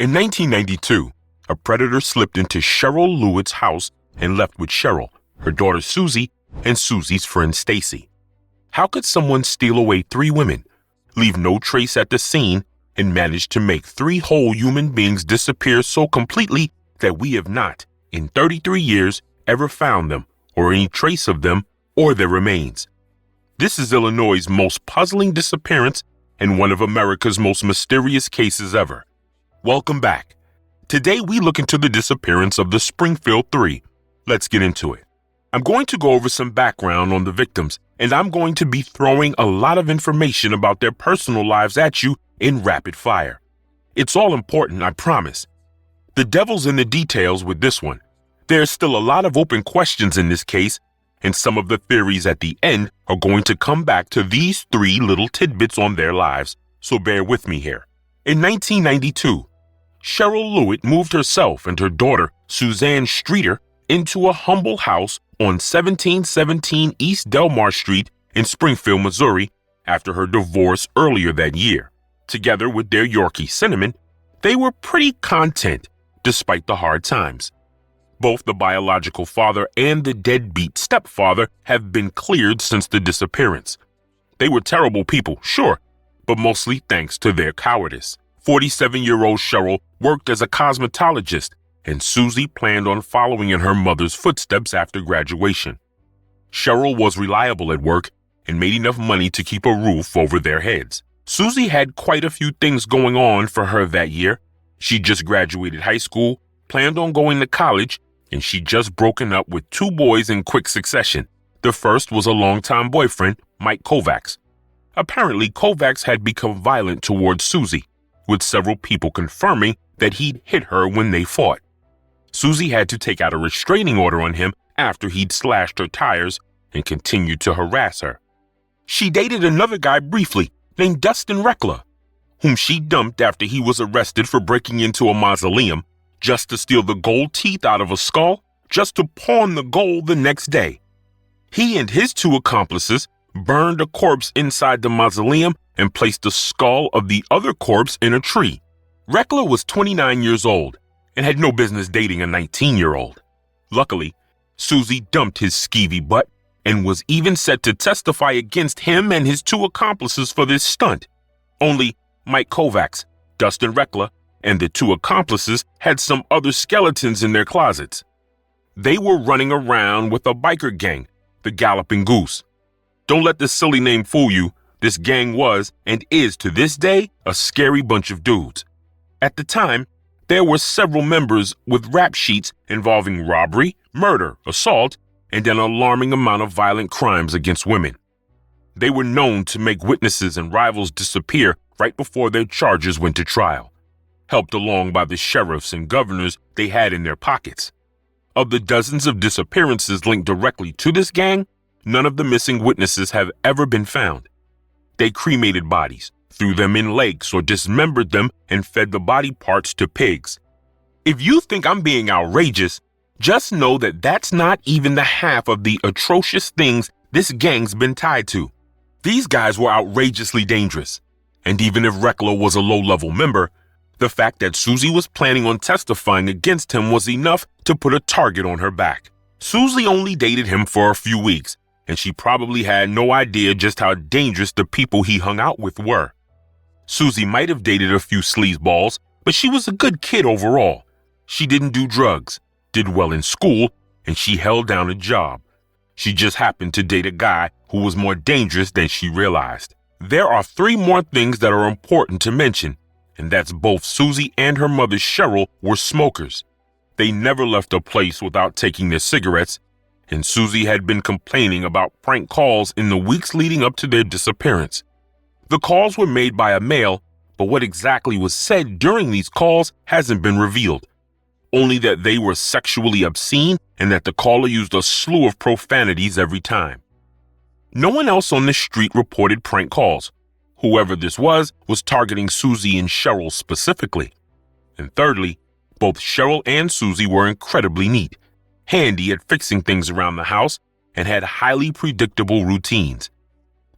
In 1992, a predator slipped into Cheryl Lewis' house and left with Cheryl, her daughter Susie, and Susie's friend Stacy. How could someone steal away 3 women, leave no trace at the scene, and manage to make 3 whole human beings disappear so completely that we have not, in 33 years, ever found them, or any trace of them, or their remains? This is Illinois' most puzzling disappearance and one of America's most mysterious cases ever. Welcome back. Today we look into the disappearance of the Springfield Three. Let's get into it. I'm going to go over some background on the victims, and I'm going to be throwing a lot of information about their personal lives at you in rapid fire. It's all important, I promise. The devil's in the details with this one. There's still a lot of open questions in this case, and some of the theories at the end are going to come back to these 3 little tidbits on their lives, so bear with me here. In 1992, Cheryl Lewis moved herself and her daughter, Suzanne Streeter, into a humble house on 1717 East Delmar Street in Springfield, Missouri, after her divorce earlier that year. Together with their Yorkie Cinnamon, they were pretty content despite the hard times. Both the biological father and the deadbeat stepfather have been cleared since the disappearance. They were terrible people, sure, but mostly thanks to their cowardice. 47-year-old Cheryl worked as a cosmetologist, and Susie planned on following in her mother's footsteps after graduation. Cheryl was reliable at work and made enough money to keep a roof over their heads. Susie had quite a few things going on for her that year. She just graduated high school, planned on going to college, and she'd just broken up with 2 boys in quick succession. The first was a longtime boyfriend, Mike Kovacs. Apparently, Kovacs had become violent towards Susie, with several people confirming that he'd hit her when they fought. Susie had to take out a restraining order on him after he'd slashed her tires and continued to harass her. She dated another guy briefly named Dustin Reckler, whom she dumped after he was arrested for breaking into a mausoleum just to steal the gold teeth out of a skull, just to pawn the gold the next day. He and his 2 accomplices burned a corpse inside the mausoleum and placed the skull of the other corpse in a tree. Reckler was 29 years old and had no business dating a 19-year-old. Luckily, Susie dumped his skeevy butt and was even set to testify against him and his 2 accomplices for this stunt. Only Mike Kovacs, Dustin Reckler, and the 2 accomplices had some other skeletons in their closets. They were running around with a biker gang, the Galloping Goose. Don't let this silly name fool you. This gang was, and is to this day, a scary bunch of dudes. At the time, there were several members with rap sheets involving robbery, murder, assault, and an alarming amount of violent crimes against women. They were known to make witnesses and rivals disappear right before their charges went to trial, helped along by the sheriffs and governors they had in their pockets. Of the dozens of disappearances linked directly to this gang, none of the missing witnesses have ever been found. They cremated bodies, threw them in lakes, or dismembered them and fed the body parts to pigs. If you think I'm being outrageous, just know that that's not even the half of the atrocious things this gang's been tied to. These guys were outrageously dangerous, and even if Reckler was a low-level member, the fact that Susie was planning on testifying against him was enough to put a target on her back. Susie only dated him for a few weeks, and she probably had no idea just how dangerous the people he hung out with were. Susie might have dated a few sleazeballs, but she was a good kid overall. She didn't do drugs, did well in school, and she held down a job. She just happened to date a guy who was more dangerous than she realized. There are 3 more things that are important to mention, and that's both Susie and her mother Cheryl were smokers. They never left a place without taking their cigarettes, and Susie had been complaining about prank calls in the weeks leading up to their disappearance. The calls were made by a male, but what exactly was said during these calls hasn't been revealed. Only that they were sexually obscene and that the caller used a slew of profanities every time. No one else on the street reported prank calls. Whoever this was targeting Susie and Cheryl specifically. And thirdly, both Cheryl and Susie were incredibly neat, handy at fixing things around the house, and had highly predictable routines.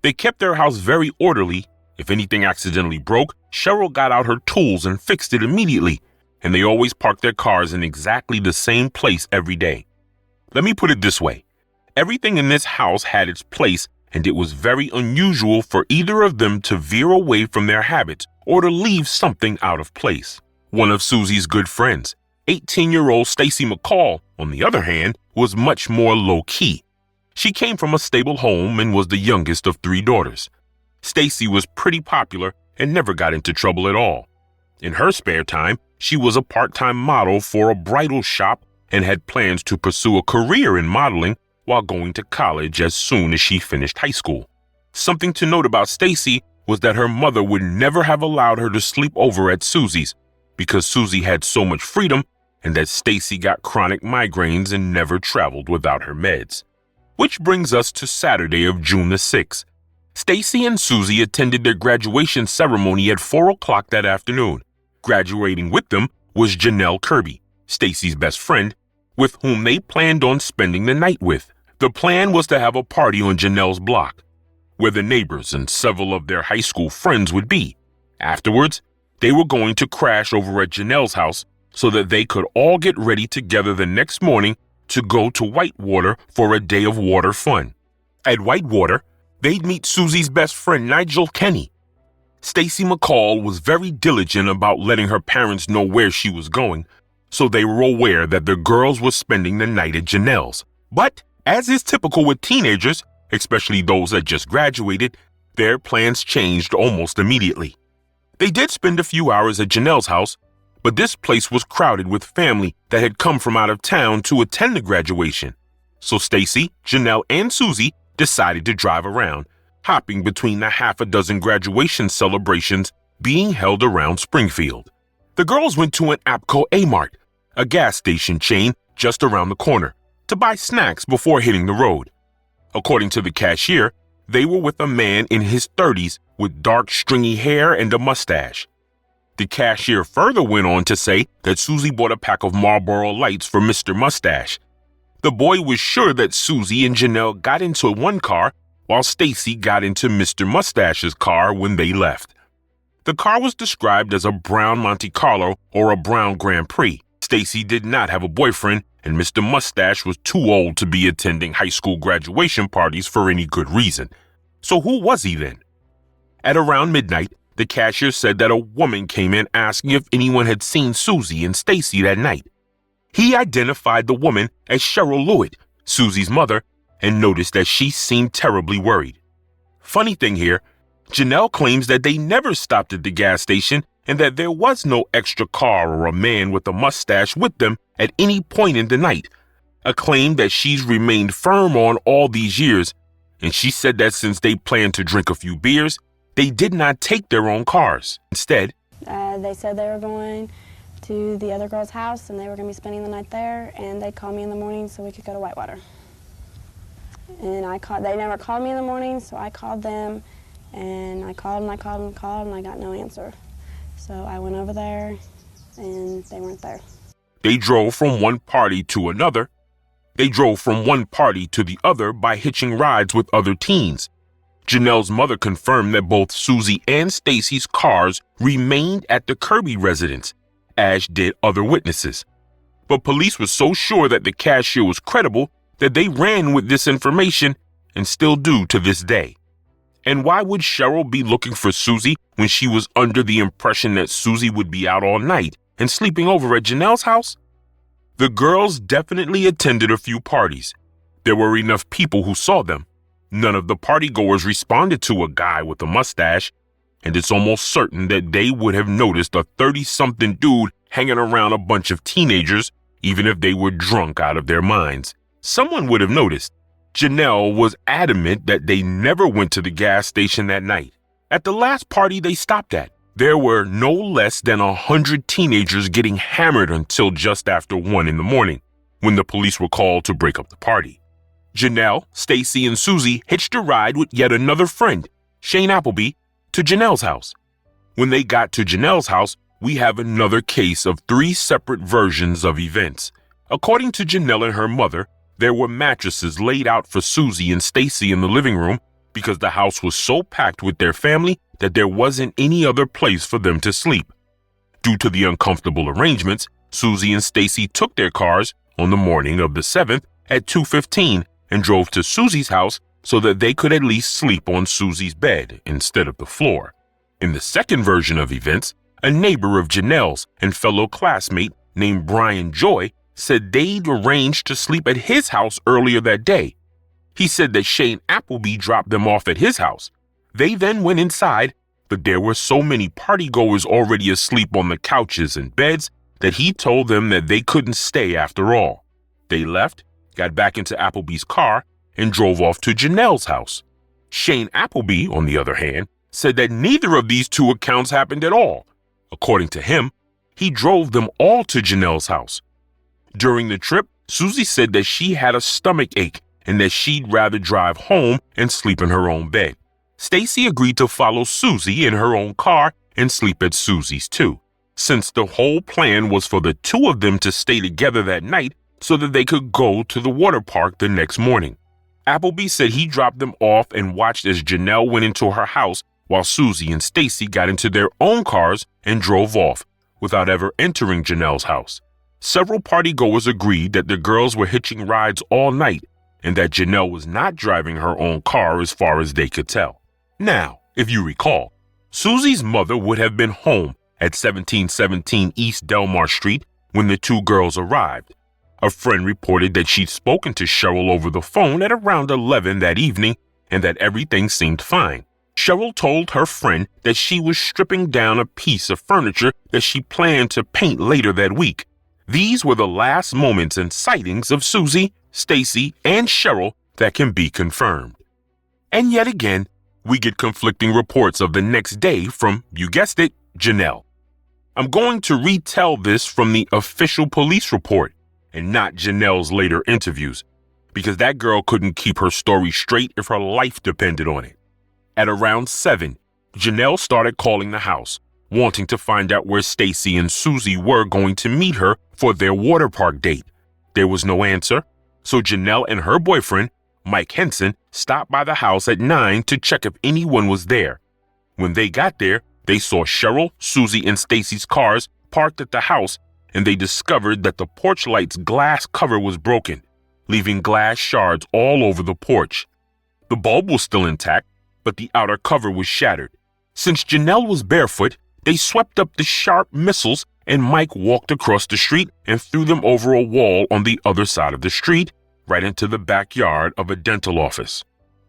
They kept their house very orderly. If anything accidentally broke, Cheryl got out her tools and fixed it immediately, and they always parked their cars in exactly the same place every day. Let me put it this way. Everything in this house had its place, and it was very unusual for either of them to veer away from their habits or to leave something out of place. One of Susie's good friends, 18-year-old Stacy McCall, on the other hand, was much more low-key. She came from a stable home and was the youngest of 3 daughters. Stacy was pretty popular and never got into trouble at all. In her spare time, she was a part-time model for a bridal shop and had plans to pursue a career in modeling while going to college as soon as she finished high school. Something to note about Stacy was that her mother would never have allowed her to sleep over at Susie's because Susie had so much freedom and that Stacy got chronic migraines and never traveled without her meds. Which brings us to Saturday of June the 6th. Stacy and Susie attended their graduation ceremony at 4 o'clock that afternoon. Graduating with them was Janelle Kirby, Stacy's best friend, with whom they planned on spending the night with. The plan was to have a party on Janelle's block, where the neighbors and several of their high school friends would be. Afterwards, they were going to crash over at Janelle's house so that they could all get ready together the next morning to go to Whitewater for a day of water fun. At Whitewater, they'd meet Susie's best friend Nigel Kenny. Stacy McCall was very diligent about letting her parents know where she was going, so they were aware that the girls were spending the night at Janelle's. But, as is typical with teenagers, especially those that just graduated, their plans changed almost immediately. They did spend a few hours at Janelle's house, but this place was crowded with family that had come from out of town to attend the graduation. So Stacy, Janelle, and Susie decided to drive around, hopping between the half a dozen graduation celebrations being held around Springfield. The girls went to an APCO A-Mart, a gas station chain just around the corner, to buy snacks before hitting the road. According to the cashier, they were with a man in his 30s with dark stringy hair and a mustache. The cashier further went on to say that Susie bought a pack of Marlboro Lights for Mr. Mustache. The boy was sure that Susie and Janelle got into one car while Stacy got into Mr. Mustache's car when they left. The car was described as a brown Monte Carlo or a brown Grand Prix. Stacy did not have a boyfriend, and Mr. Mustache was too old to be attending high school graduation parties for any good reason. So who was he then? At around midnight, the cashier said that a woman came in asking if anyone had seen Susie and Stacy that night. He identified the woman as Cheryl Lewis, Susie's mother, and noticed that she seemed terribly worried. Funny thing here, Janelle claims that they never stopped at the gas station and that there was no extra car or a man with a mustache with them at any point in the night, a claim that she's remained firm on all these years, and she said that since they planned to drink a few beers, they did not take their own cars. Instead, they said they were going to the other girl's house and they were going to be spending the night there, and they'd call me in the morning so we could go to Whitewater. And they never called me in the morning, so I called them, and I called and I called and called, and I got no answer. So I went over there, and they weren't there. They drove from one party to another. They drove from one party to the other by hitching rides with other teens. Janelle's mother confirmed that both Susie and Stacy's cars remained at the Kirby residence, as did other witnesses. But police were so sure that the cashier was credible that they ran with this information and still do to this day. And why would Cheryl be looking for Susie when she was under the impression that Susie would be out all night and sleeping over at Janelle's house? The girls definitely attended a few parties. There were enough people who saw them. None of the partygoers responded to a guy with a mustache, and it's almost certain that they would have noticed a 30-something dude hanging around a bunch of teenagers, even if they were drunk out of their minds. Someone would have noticed. Janelle was adamant that they never went to the gas station that night. At the last party they stopped at, there were no less than 100 teenagers getting hammered until just after 1 in the morning, when the police were called to break up the party. Janelle, Stacy, and Susie hitched a ride with yet another friend, Shane Appleby, to Janelle's house. When they got to Janelle's house, we have another case of 3 separate versions of events. According to Janelle and her mother, there were mattresses laid out for Susie and Stacy in the living room because the house was so packed with their family that there wasn't any other place for them to sleep. Due to the uncomfortable arrangements, Susie and Stacy took their cars on the morning of the 7th at 2:15 and drove to Susie's house so that they could at least sleep on Susie's bed instead of the floor. In the second version of events, a neighbor of Janelle's and fellow classmate named Brian Joy said they'd arranged to sleep at his house earlier that day. He said that Shane Appleby dropped them off at his house. They then went inside, but there were so many partygoers already asleep on the couches and beds that he told them that they couldn't stay after all. They left, got back into Appleby's car, and drove off to Janelle's house. Shane Appleby, on the other hand, said that neither of these two accounts happened at all. According to him, he drove them all to Janelle's house. During the trip, Susie said that she had a stomach ache and that she'd rather drive home and sleep in her own bed. Stacy agreed to follow Susie in her own car and sleep at Susie's too, since the whole plan was for the two of them to stay together that night so that they could go to the water park the next morning. Appleby said he dropped them off and watched as Janelle went into her house while Susie and Stacy got into their own cars and drove off without ever entering Janelle's house. Several partygoers agreed that the girls were hitching rides all night and that Janelle was not driving her own car as far as they could tell. Now, if you recall, Susie's mother would have been home at 1717 East Delmar Street when the two girls arrived. A friend reported that she'd spoken to Cheryl over the phone at around 11 that evening and that everything seemed fine. Cheryl told her friend that she was stripping down a piece of furniture that she planned to paint later that week. These were the last moments and sightings of Susie, Stacy, and Cheryl that can be confirmed. And yet again, we get conflicting reports of the next day from, you guessed it, Janelle. I'm going to retell this from the official police report and not Janelle's later interviews, because that girl couldn't keep her story straight if her life depended on it. At around 7, Janelle started calling the house, wanting to find out where Stacy and Susie were going to meet her for their water park date. There was no answer, so Janelle and her boyfriend, Mike Henson, stopped by the house at 9 to check if anyone was there. When they got there, they saw Cheryl, Susie, and Stacy's cars parked at the house, and they discovered that the porch light's glass cover was broken, leaving glass shards all over the porch. The bulb was still intact, but the outer cover was shattered. Since Janelle was barefoot, they swept up the sharp missiles, and Mike walked across the street and threw them over a wall on the other side of the street, right into the backyard of a dental office.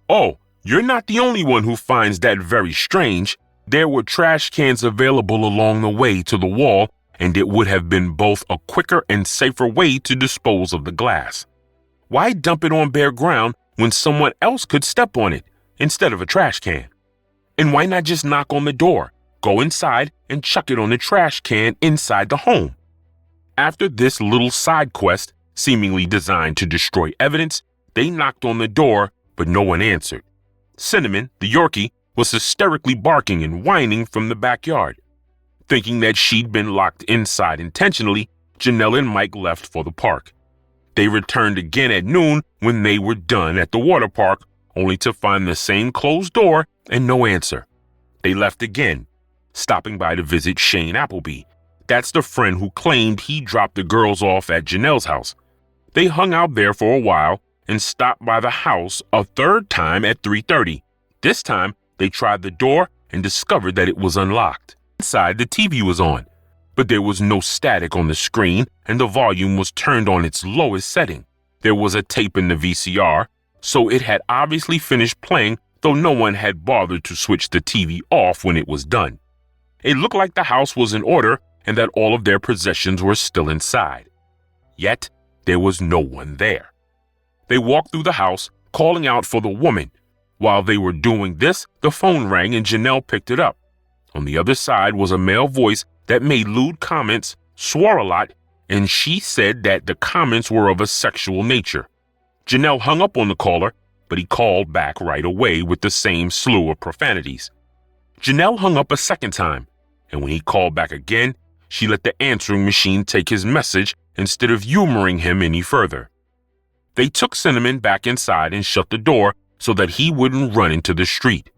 Oh, you're not the only one who finds that very strange. There were trash cans available along the way to the wall, and it would have been both a quicker and safer way to dispose of the glass. Why dump it on bare ground when someone else could step on it instead of a trash can? And why not just knock on the door, go inside, and chuck it on the trash can inside the home? After this little side quest, seemingly designed to destroy evidence, they knocked on the door, but no one answered. Cinnamon, the Yorkie, was hysterically barking and whining from the backyard. Thinking that she'd been locked inside intentionally, Janelle and Mike left for the park. They returned again at noon when they were done at the water park, only to find the same closed door and no answer. They left again, stopping by to visit Shane Appleby. That's the friend who claimed he dropped the girls off at Janelle's house. They hung out there for a while and stopped by the house a third time at 3:30. This time, they tried the door and discovered that it was unlocked. Inside, the TV was on, but there was no static on the screen and the volume was turned on its lowest setting. There was a tape in the VCR, so it had obviously finished playing, though no one had bothered to switch the TV off when it was done. It looked like the house was in order and that all of their possessions were still inside. Yet, there was no one there. They walked through the house, calling out for the woman. While they were doing this, the phone rang and Janelle picked it up. On the other side was a male voice that made lewd comments, swore a lot, and she said that the comments were of a sexual nature. Janelle hung up on the caller, but he called back right away with the same slew of profanities. Janelle hung up a second time, and when he called back again, she let the answering machine take his message instead of humoring him any further. They took Cinnamon back inside and shut the door so that he wouldn't run into the street.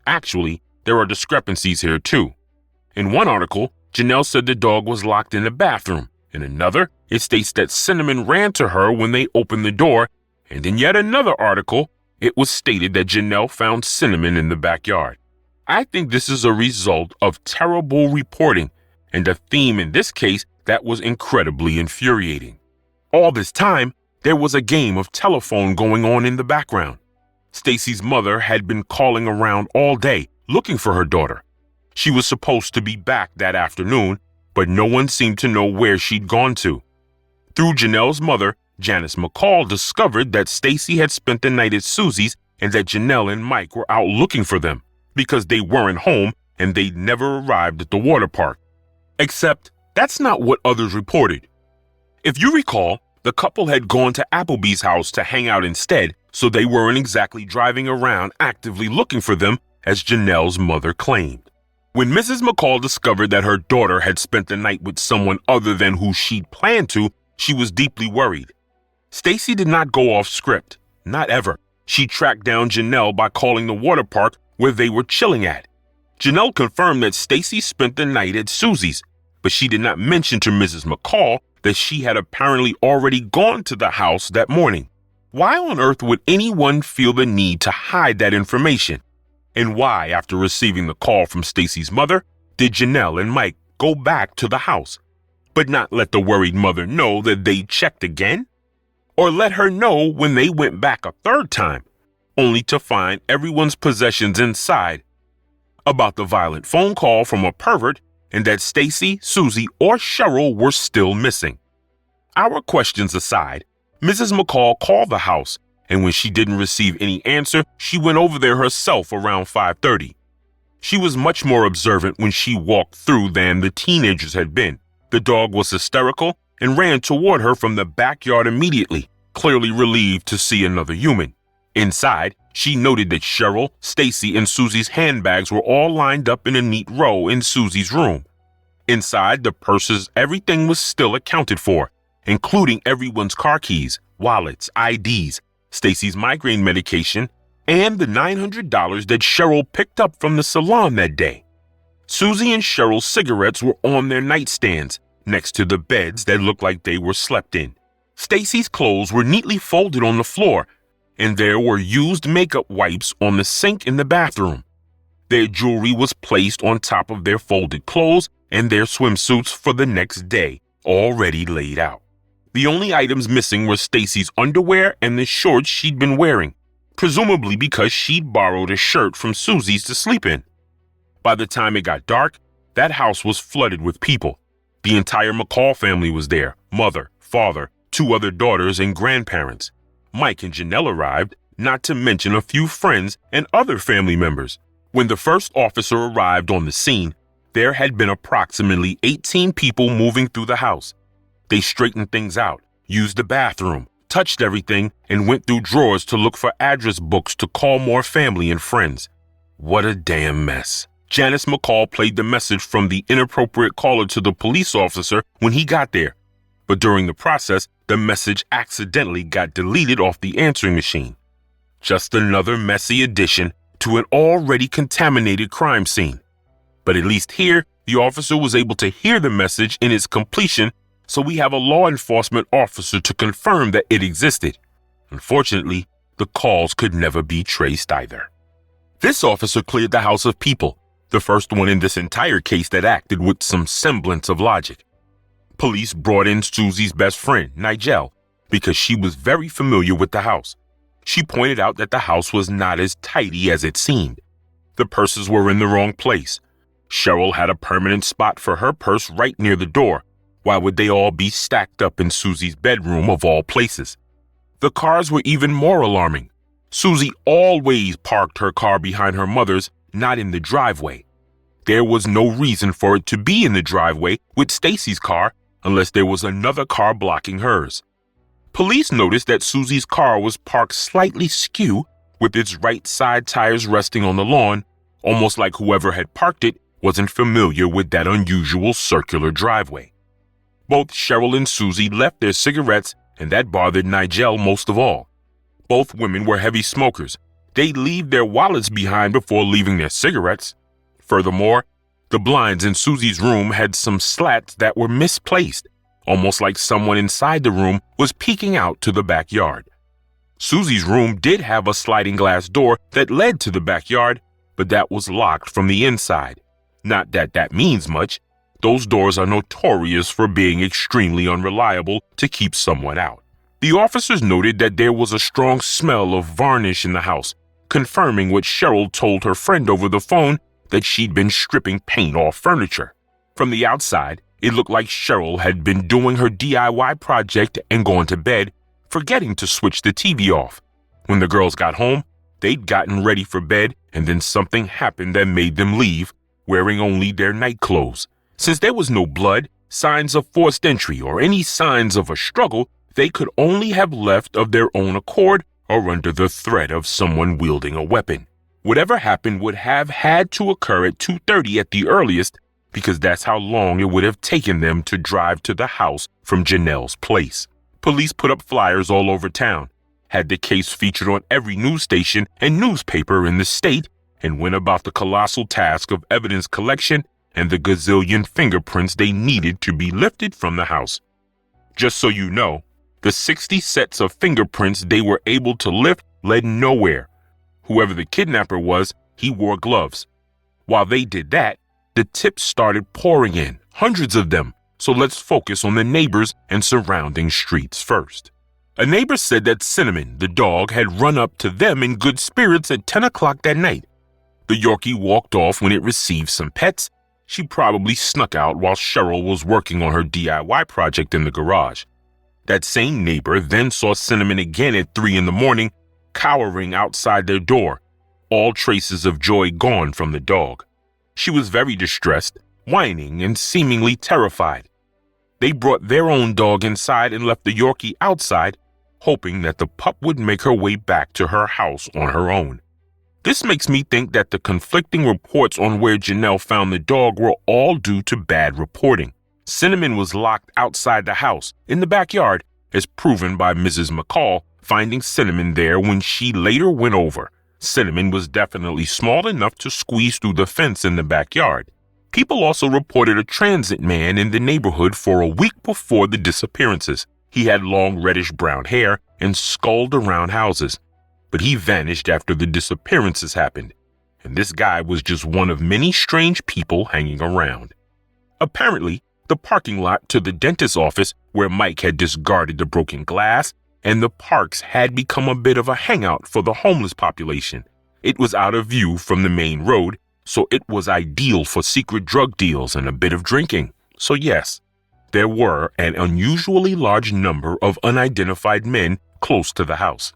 Actually, there are discrepancies here too. In one article, Janelle said the dog was locked in the bathroom. In another, it states that Cinnamon ran to her when they opened the door, and in yet another article, it was stated that Janelle found Cinnamon in the backyard. I think this is a result of terrible reporting, and a theme in this case that was incredibly infuriating. All this time, there was a game of telephone going on in the background. Stacy's mother had been calling around all day looking for her daughter. She was supposed to be back that afternoon, but no one seemed to know where she'd gone to. Through Janelle's mother, Janice McCall discovered that Stacy had spent the night at Susie's and that Janelle and Mike were out looking for them because they weren't home and they'd never arrived at the water park. Except that's not what others reported. If you recall, the couple had gone to Applebee's house to hang out instead, so they weren't exactly driving around actively looking for them, as Janelle's mother claimed. When Mrs. McCall discovered that her daughter had spent the night with someone other than who she'd planned to, she was deeply worried. Stacy did not go off script, not ever. She tracked down Janelle by calling the water park where they were chilling at. Janelle confirmed that Stacy spent the night at Susie's, but she did not mention to Mrs. McCall that she had apparently already gone to the house that morning. Why on earth would anyone feel the need to hide that information? And why, after receiving the call from Stacy's mother, did Janelle and Mike go back to the house, but not let the worried mother know that they checked again? Or let her know when they went back a third time, only to find everyone's possessions inside? About the violent phone call from a pervert and that Stacy, Susie, or Cheryl were still missing. Our questions aside, Mrs. McCall called the house, and when she didn't receive any answer, she went over there herself around 5:30. She was much more observant when she walked through than the teenagers had been. The dog was hysterical and ran toward her from the backyard immediately, clearly relieved to see another human. Inside, she noted that Cheryl, Stacy, and Susie's handbags were all lined up in a neat row in Susie's room. Inside the purses, everything was still accounted for, including everyone's car keys, wallets, IDs, Stacy's migraine medication, and the $900 that Cheryl picked up from the salon that day. Susie and Cheryl's cigarettes were on their nightstands, next to the beds that looked like they were slept in. Stacy's clothes were neatly folded on the floor, and there were used makeup wipes on the sink in the bathroom. Their jewelry was placed on top of their folded clothes and their swimsuits for the next day, already laid out. The only items missing were Stacy's underwear and the shorts she'd been wearing, presumably because she'd borrowed a shirt from Susie's to sleep in. By the time it got dark, that house was flooded with people. The entire McCall family was there, mother, father, 2 other daughters, and grandparents. Mike and Janelle arrived, not to mention a few friends and other family members. When the first officer arrived on the scene, there had been approximately 18 people moving through the house. They straightened things out, used the bathroom, touched everything, and went through drawers to look for address books to call more family and friends. What a damn mess. Janice McCall played the message from the inappropriate caller to the police officer when he got there, but during the process, the message accidentally got deleted off the answering machine. Just another messy addition to an already contaminated crime scene. But at least here, the officer was able to hear the message in its completion, so we have a law enforcement officer to confirm that it existed. Unfortunately, the calls could never be traced either. This officer cleared the house of people, the first one in this entire case that acted with some semblance of logic. Police brought in Susie's best friend, Nigel, because she was very familiar with the house. She pointed out that the house was not as tidy as it seemed. The purses were in the wrong place. Cheryl had a permanent spot for her purse right near the door. Why would they all be stacked up in Susie's bedroom of all places? The cars were even more alarming. Susie always parked her car behind her mother's, not in the driveway. There was no reason for it to be in the driveway with Stacy's car unless there was another car blocking hers. Police noticed that Susie's car was parked slightly skew, with its right side tires resting on the lawn, almost like whoever had parked it wasn't familiar with that unusual circular driveway. Both Cheryl and Susie left their cigarettes, and that bothered Nigel most of all. Both women were heavy smokers. They'd leave their wallets behind before leaving their cigarettes. Furthermore, The blinds in Susie's room had some slats that were misplaced, almost like someone inside the room was peeking out to the backyard. Susie's room did have a sliding glass door that led to the backyard, but that was locked from the inside. Not that that means much. Those doors are notorious for being extremely unreliable to keep someone out. The officers noted that there was a strong smell of varnish in the house, confirming what Cheryl told her friend over the phone, that she'd been stripping paint off furniture. From the outside, it looked like Cheryl had been doing her DIY project and gone to bed, forgetting to switch the TV off. When the girls got home, they'd gotten ready for bed, and then something happened that made them leave, wearing only their night clothes. Since there was no blood, signs of forced entry, or any signs of a struggle, they could only have left of their own accord or under the threat of someone wielding a weapon. Whatever happened would have had to occur at 2:30 at the earliest, because that's how long it would have taken them to drive to the house from Janelle's place. Police put up flyers all over town, had the case featured on every news station and newspaper in the state, and went about the colossal task of evidence collection and the gazillion fingerprints they needed to be lifted from the house. Just so you know, the 60 sets of fingerprints they were able to lift led nowhere. Whoever the kidnapper was, he wore gloves. While they did that, the tips started pouring in, hundreds of them, so let's focus on the neighbors and surrounding streets first. A neighbor said that Cinnamon, the dog, had run up to them in good spirits at 10 o'clock that night. The Yorkie walked off when it received some pets. She probably snuck out while Cheryl was working on her DIY project in the garage. That same neighbor then saw Cinnamon again at 3 in the morning, cowering outside their door, all traces of joy gone from the dog. She was very distressed, whining and seemingly terrified. They brought their own dog inside and left the Yorkie outside, hoping that the pup would make her way back to her house on her own. This makes me think that the conflicting reports on where Janelle found the dog were all due to bad reporting. Cinnamon was locked outside the house, in the backyard, as proven by Mrs. McCall finding Cinnamon there when she later went over. Cinnamon was definitely small enough to squeeze through the fence in the backyard. People also reported a transit man in the neighborhood for a week before the disappearances. He had long reddish-brown hair and sculled around houses, but he vanished after the disappearances happened, and this guy was just one of many strange people hanging around. Apparently, the parking lot to the dentist's office where Mike had discarded the broken glass and the parks had become a bit of a hangout for the homeless population. It was out of view from the main road, so it was ideal for secret drug deals and a bit of drinking. So yes, there were an unusually large number of unidentified men close to the house.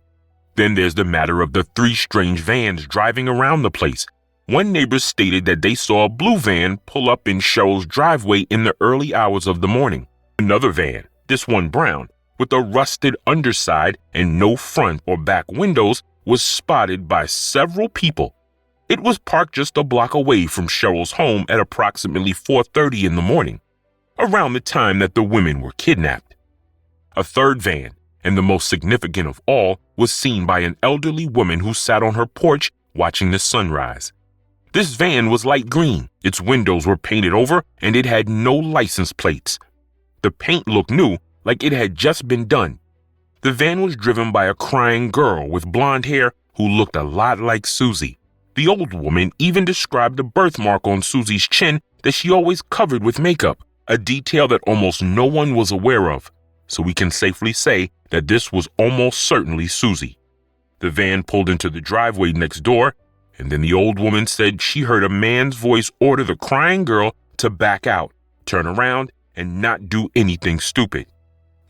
Then there's the matter of the 3 strange vans driving around the place. One neighbor stated that they saw a blue van pull up in Cheryl's driveway in the early hours of the morning. Another van, this one brown, with a rusted underside and no front or back windows, was spotted by several people. It was parked just a block away from Cheryl's home at approximately 4:30 in the morning, around the time that the women were kidnapped. A third van, and the most significant of all, was seen by an elderly woman who sat on her porch watching the sunrise. This van was light green, its windows were painted over, and it had no license plates. The paint looked new, like it had just been done. The van was driven by a crying girl with blonde hair who looked a lot like Susie. The old woman even described the birthmark on Susie's chin that she always covered with makeup, a detail that almost no one was aware of, so we can safely say that this was almost certainly Susie. The van pulled into the driveway next door, and then the old woman said she heard a man's voice order the crying girl to back out, turn around, and not do anything stupid.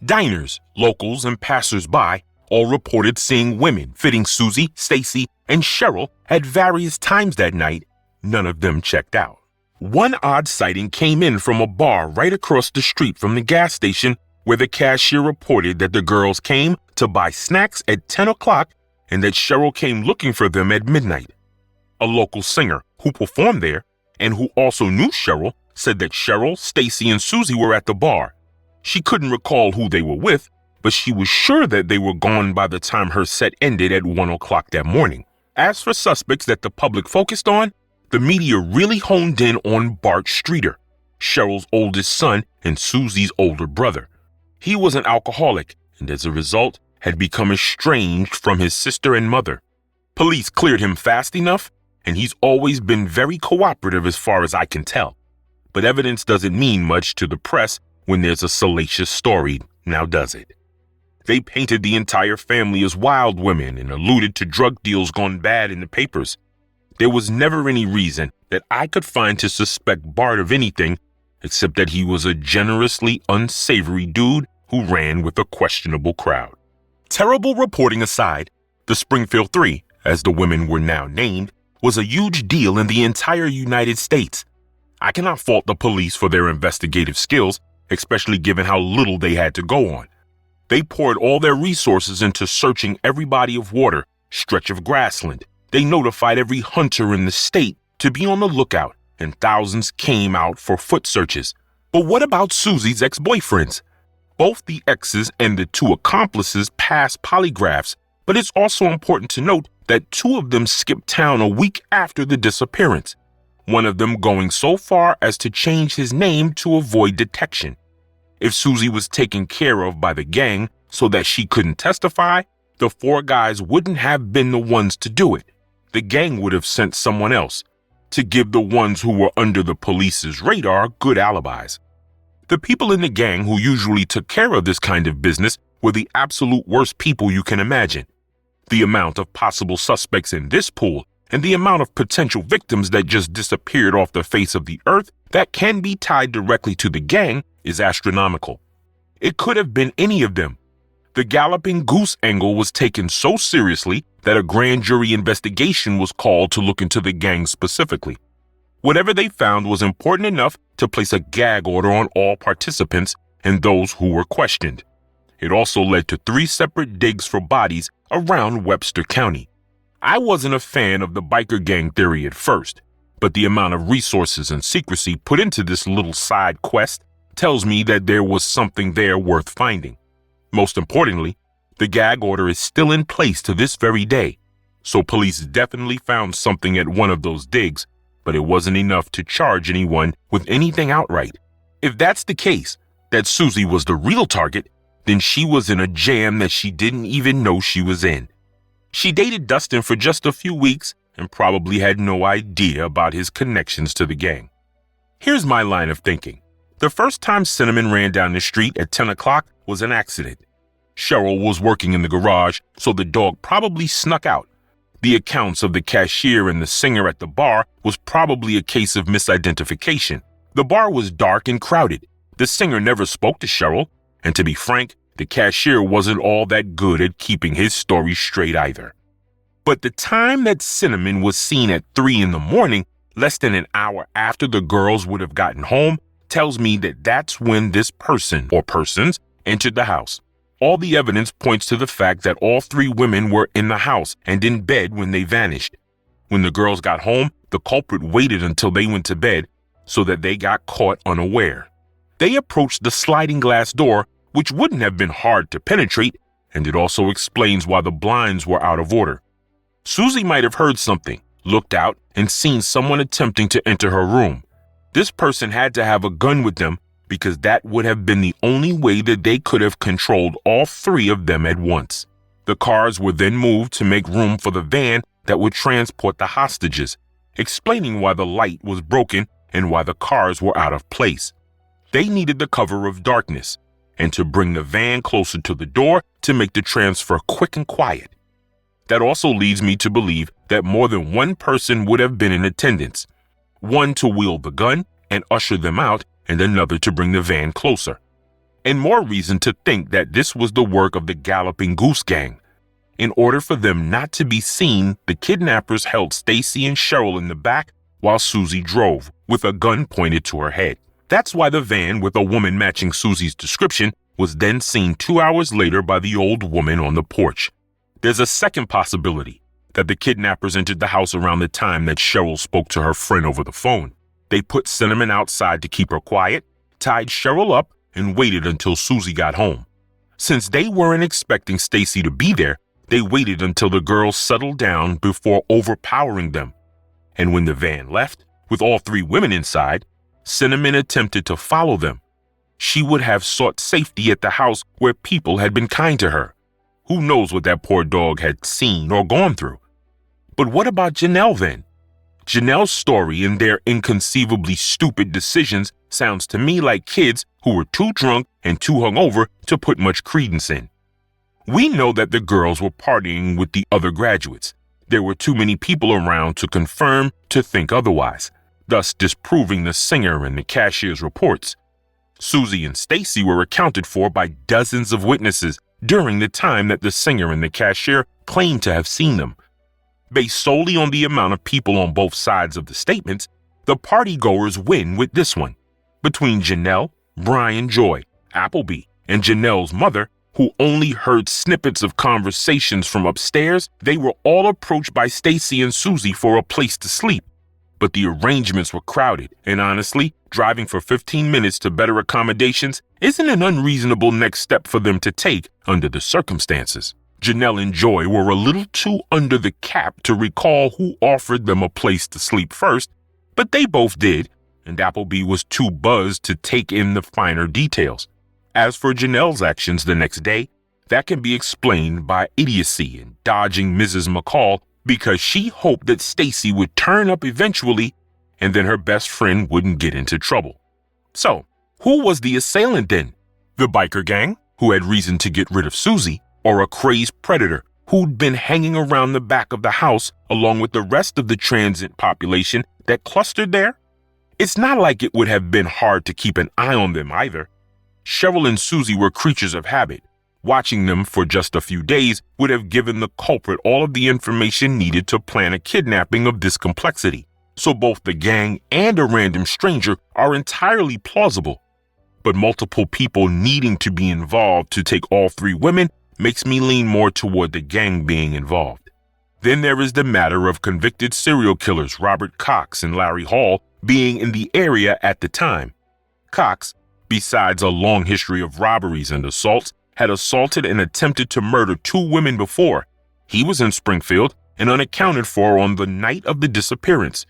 Diners, locals, and passers-by all reported seeing women fitting Susie, Stacy, and Cheryl at various times that night. None of them checked out. One odd sighting came in from a bar right across the street from the gas station, where the cashier reported that the girls came to buy snacks at 10 o'clock and that Cheryl came looking for them at midnight. A local singer who performed there and who also knew Cheryl said that Cheryl, Stacy, and Susie were at the bar. She couldn't recall who they were with, but she was sure that they were gone by the time her set ended at 1 o'clock that morning. As for suspects that the public focused on, The media really honed in on Bart Streeter, Cheryl's oldest son and Susie's older brother. He was an alcoholic and as a result had become estranged from his sister and mother. Police cleared him fast enough, and he's always been very cooperative as far as I can tell. But evidence doesn't mean much to the press when there's a salacious story, now does it? They painted the entire family as wild women and alluded to drug deals gone bad in the papers. There was never any reason that I could find to suspect Bart of anything except that he was a generously unsavory dude who ran with a questionable crowd. Terrible reporting aside, the Springfield Three, as the women were now named, was a huge deal in the entire United States. I cannot fault the police for their investigative skills, especially given how little they had to go on. They poured all their resources into searching every body of water, stretch of grassland. They notified every hunter in the state to be on the lookout, and thousands came out for foot searches. But what about Susie's ex-boyfriends? Both the exes and the two accomplices passed polygraphs, but it's also important to note that two of them skipped town a week after the disappearance, one of them going so far as to change his name to avoid detection. If Susie was taken care of by the gang so that she couldn't testify, the four guys wouldn't have been the ones to do it. The gang would have sent someone else to give the ones who were under the police's radar good alibis. The people in the gang who usually took care of this kind of business were the absolute worst people you can imagine. The amount of possible suspects in this pool and the amount of potential victims that just disappeared off the face of the earth that can be tied directly to the gang is astronomical. It could have been any of them. The galloping goose angle was taken so seriously that a grand jury investigation was called to look into the gang specifically. Whatever they found was important enough to place a gag order on all participants and those who were questioned. It also led to 3 separate digs for bodies around Webster County. I wasn't a fan of the biker gang theory at first, but the amount of resources and secrecy put into this little side quest tells me that there was something there worth finding. Most importantly, the gag order is still in place to this very day, so police definitely found something at one of those digs, but it wasn't enough to charge anyone with anything outright. If that's the case, that Susie was the real target, then she was in a jam that she didn't even know she was in. She dated Dustin for just a few weeks and probably had no idea about his connections to the gang. Here's my line of thinking. The first time Cinnamon ran down the street at 10 o'clock was an accident. Cheryl was working in the garage, so the dog probably snuck out. The accounts of the cashier and the singer at the bar was probably a case of misidentification. The bar was dark and crowded. The singer never spoke to Cheryl, and to be frank, the cashier wasn't all that good at keeping his story straight either. But the time that Cinnamon was seen at 3 in the morning, less than an hour after the girls would have gotten home, tells me that that's when this person or persons entered the house. All the evidence points to the fact that all 3 women were in the house and in bed when they vanished. When the girls got home, the culprit waited until they went to bed so that they got caught unaware. They approached the sliding glass door, which wouldn't have been hard to penetrate, and it also explains why the blinds were out of order. Susie might have heard something, looked out, and seen someone attempting to enter her room. This person had to have a gun with them because that would have been the only way that they could have controlled all 3 of them at once. The cars were then moved to make room for the van that would transport the hostages, explaining why the light was broken and why the cars were out of place. They needed the cover of darkness and to bring the van closer to the door to make the transfer quick and quiet. That also leads me to believe that more than one person would have been in attendance, one to wield the gun and usher them out, and another to bring the van closer. And more reason to think that this was the work of the Galloping Goose Gang. In order for them not to be seen, the kidnappers held Stacy and Cheryl in the back while Susie drove, with a gun pointed to her head. That's why the van with a woman matching Susie's description was then seen 2 hours later by the old woman on the porch. There's a second possibility, that the kidnappers entered the house around the time that Cheryl spoke to her friend over the phone. They put Cinnamon outside to keep her quiet, tied Cheryl up, and waited until Susie got home. Since they weren't expecting Stacy to be there, they waited until the girls settled down before overpowering them. And when the van left, with all three women inside, Cinnamon attempted to follow them. She would have sought safety at the house where people had been kind to her. Who knows what that poor dog had seen or gone through? But what about Janelle then? Janelle's story and their inconceivably stupid decisions sounds to me like kids who were too drunk and too hungover to put much credence in. We know that the girls were partying with the other graduates. There were too many people around to confirm to think otherwise, thus disproving the singer and the cashier's reports. Susie and Stacy were accounted for by dozens of witnesses during the time that the singer and the cashier claimed to have seen them. Based solely on the amount of people on both sides of the statements, the partygoers win with this one. Between Janelle, Brian Joy, Appleby, and Janelle's mother, who only heard snippets of conversations from upstairs, they were all approached by Stacy and Susie for a place to sleep. But the arrangements were crowded, and honestly, driving for 15 minutes to better accommodations isn't an unreasonable next step for them to take under the circumstances. Janelle and Joy were a little too under the cap to recall who offered them a place to sleep first, but they both did, and Appleby was too buzzed to take in the finer details. As for Janelle's actions the next day, that can be explained by idiocy and dodging Mrs. McCall because she hoped that Stacy would turn up eventually and then her best friend wouldn't get into trouble. So, who was the assailant then? The biker gang, who had reason to get rid of Susie, or a crazed predator who'd been hanging around the back of the house along with the rest of the transient population that clustered there? It's not like it would have been hard to keep an eye on them either. Cheryl and Susie were creatures of habit. Watching them for just a few days would have given the culprit all of the information needed to plan a kidnapping of this complexity. So both the gang and a random stranger are entirely plausible. But multiple people needing to be involved to take all three women makes me lean more toward the gang being involved. Then there is the matter of convicted serial killers Robert Cox and Larry Hall being in the area at the time. Cox, besides a long history of robberies and assaults, had assaulted and attempted to murder two women before. He was in Springfield and unaccounted for on the night of the disappearance.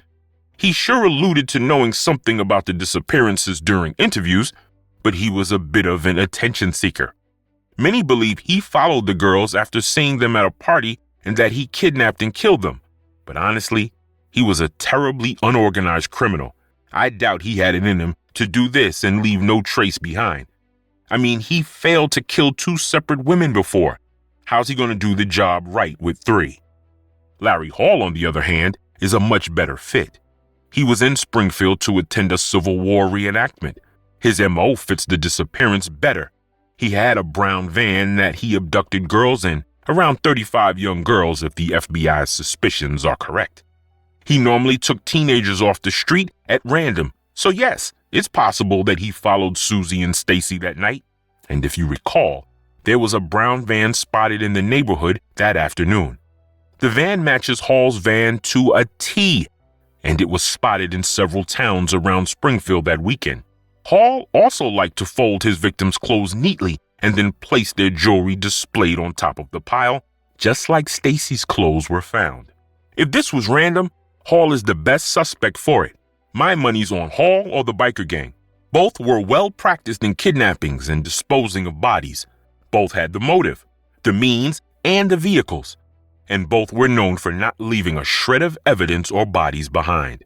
He sure alluded to knowing something about the disappearances during interviews, but he was a bit of an attention seeker. Many believe he followed the girls after seeing them at a party and that he kidnapped and killed them. But honestly, he was a terribly unorganized criminal. I doubt he had it in him to do this and leave no trace behind. I mean, he failed to kill two separate women before. How's he going to do the job right with three? Larry Hall, on the other hand, is a much better fit. He was in Springfield to attend a Civil War reenactment. His MO fits the disappearance better. He had a brown van that he abducted girls in, around 35 young girls if the FBI's suspicions are correct. He normally took teenagers off the street at random, so yes, it's possible that he followed Susie and Stacy that night. And if you recall, there was a brown van spotted in the neighborhood that afternoon. The van matches Hall's van to a T, and it was spotted in several towns around Springfield that weekend. Hall also liked to fold his victims' clothes neatly and then place their jewelry displayed on top of the pile, just like Stacy's clothes were found. If this was random, Hall is the best suspect for it. My money's on Hall or the biker gang. Both were well practiced in kidnappings and disposing of bodies. Both had the motive, the means, and the vehicles. And both were known for not leaving a shred of evidence or bodies behind.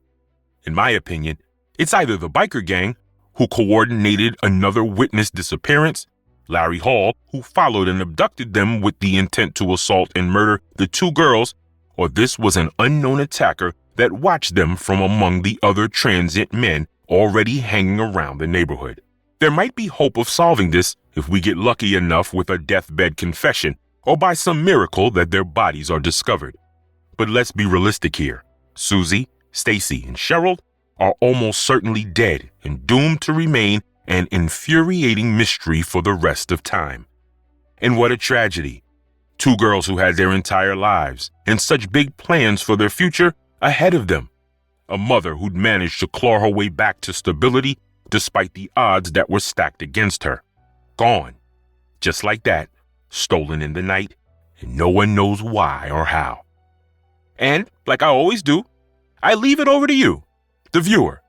In my opinion, it's either the biker gang, who coordinated another witness disappearance, Larry Hall, who followed and abducted them with the intent to assault and murder the two girls, or this was an unknown attacker that watched them from among the other transient men already hanging around the neighborhood. There might be hope of solving this if we get lucky enough with a deathbed confession or by some miracle that their bodies are discovered. But let's be realistic here. Susie, Stacy, and Cheryl are almost certainly dead and doomed to remain an infuriating mystery for the rest of time. And what a tragedy. Two girls who had their entire lives and such big plans for their future ahead of them. A mother who'd managed to claw her way back to stability despite the odds that were stacked against her. Gone. Just like that, stolen in the night, and no one knows why or how. And, like I always do, I leave it over to you, the viewer.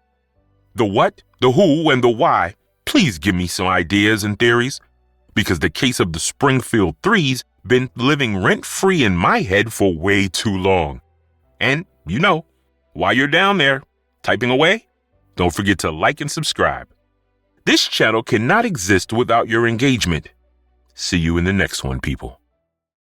The what, the who, and the why, please give me some ideas and theories, because the case of the Springfield Three's been living rent-free in my head for way too long. And, while you're down there typing away, don't forget to like and subscribe. This channel cannot exist without your engagement. See you in the next one, people.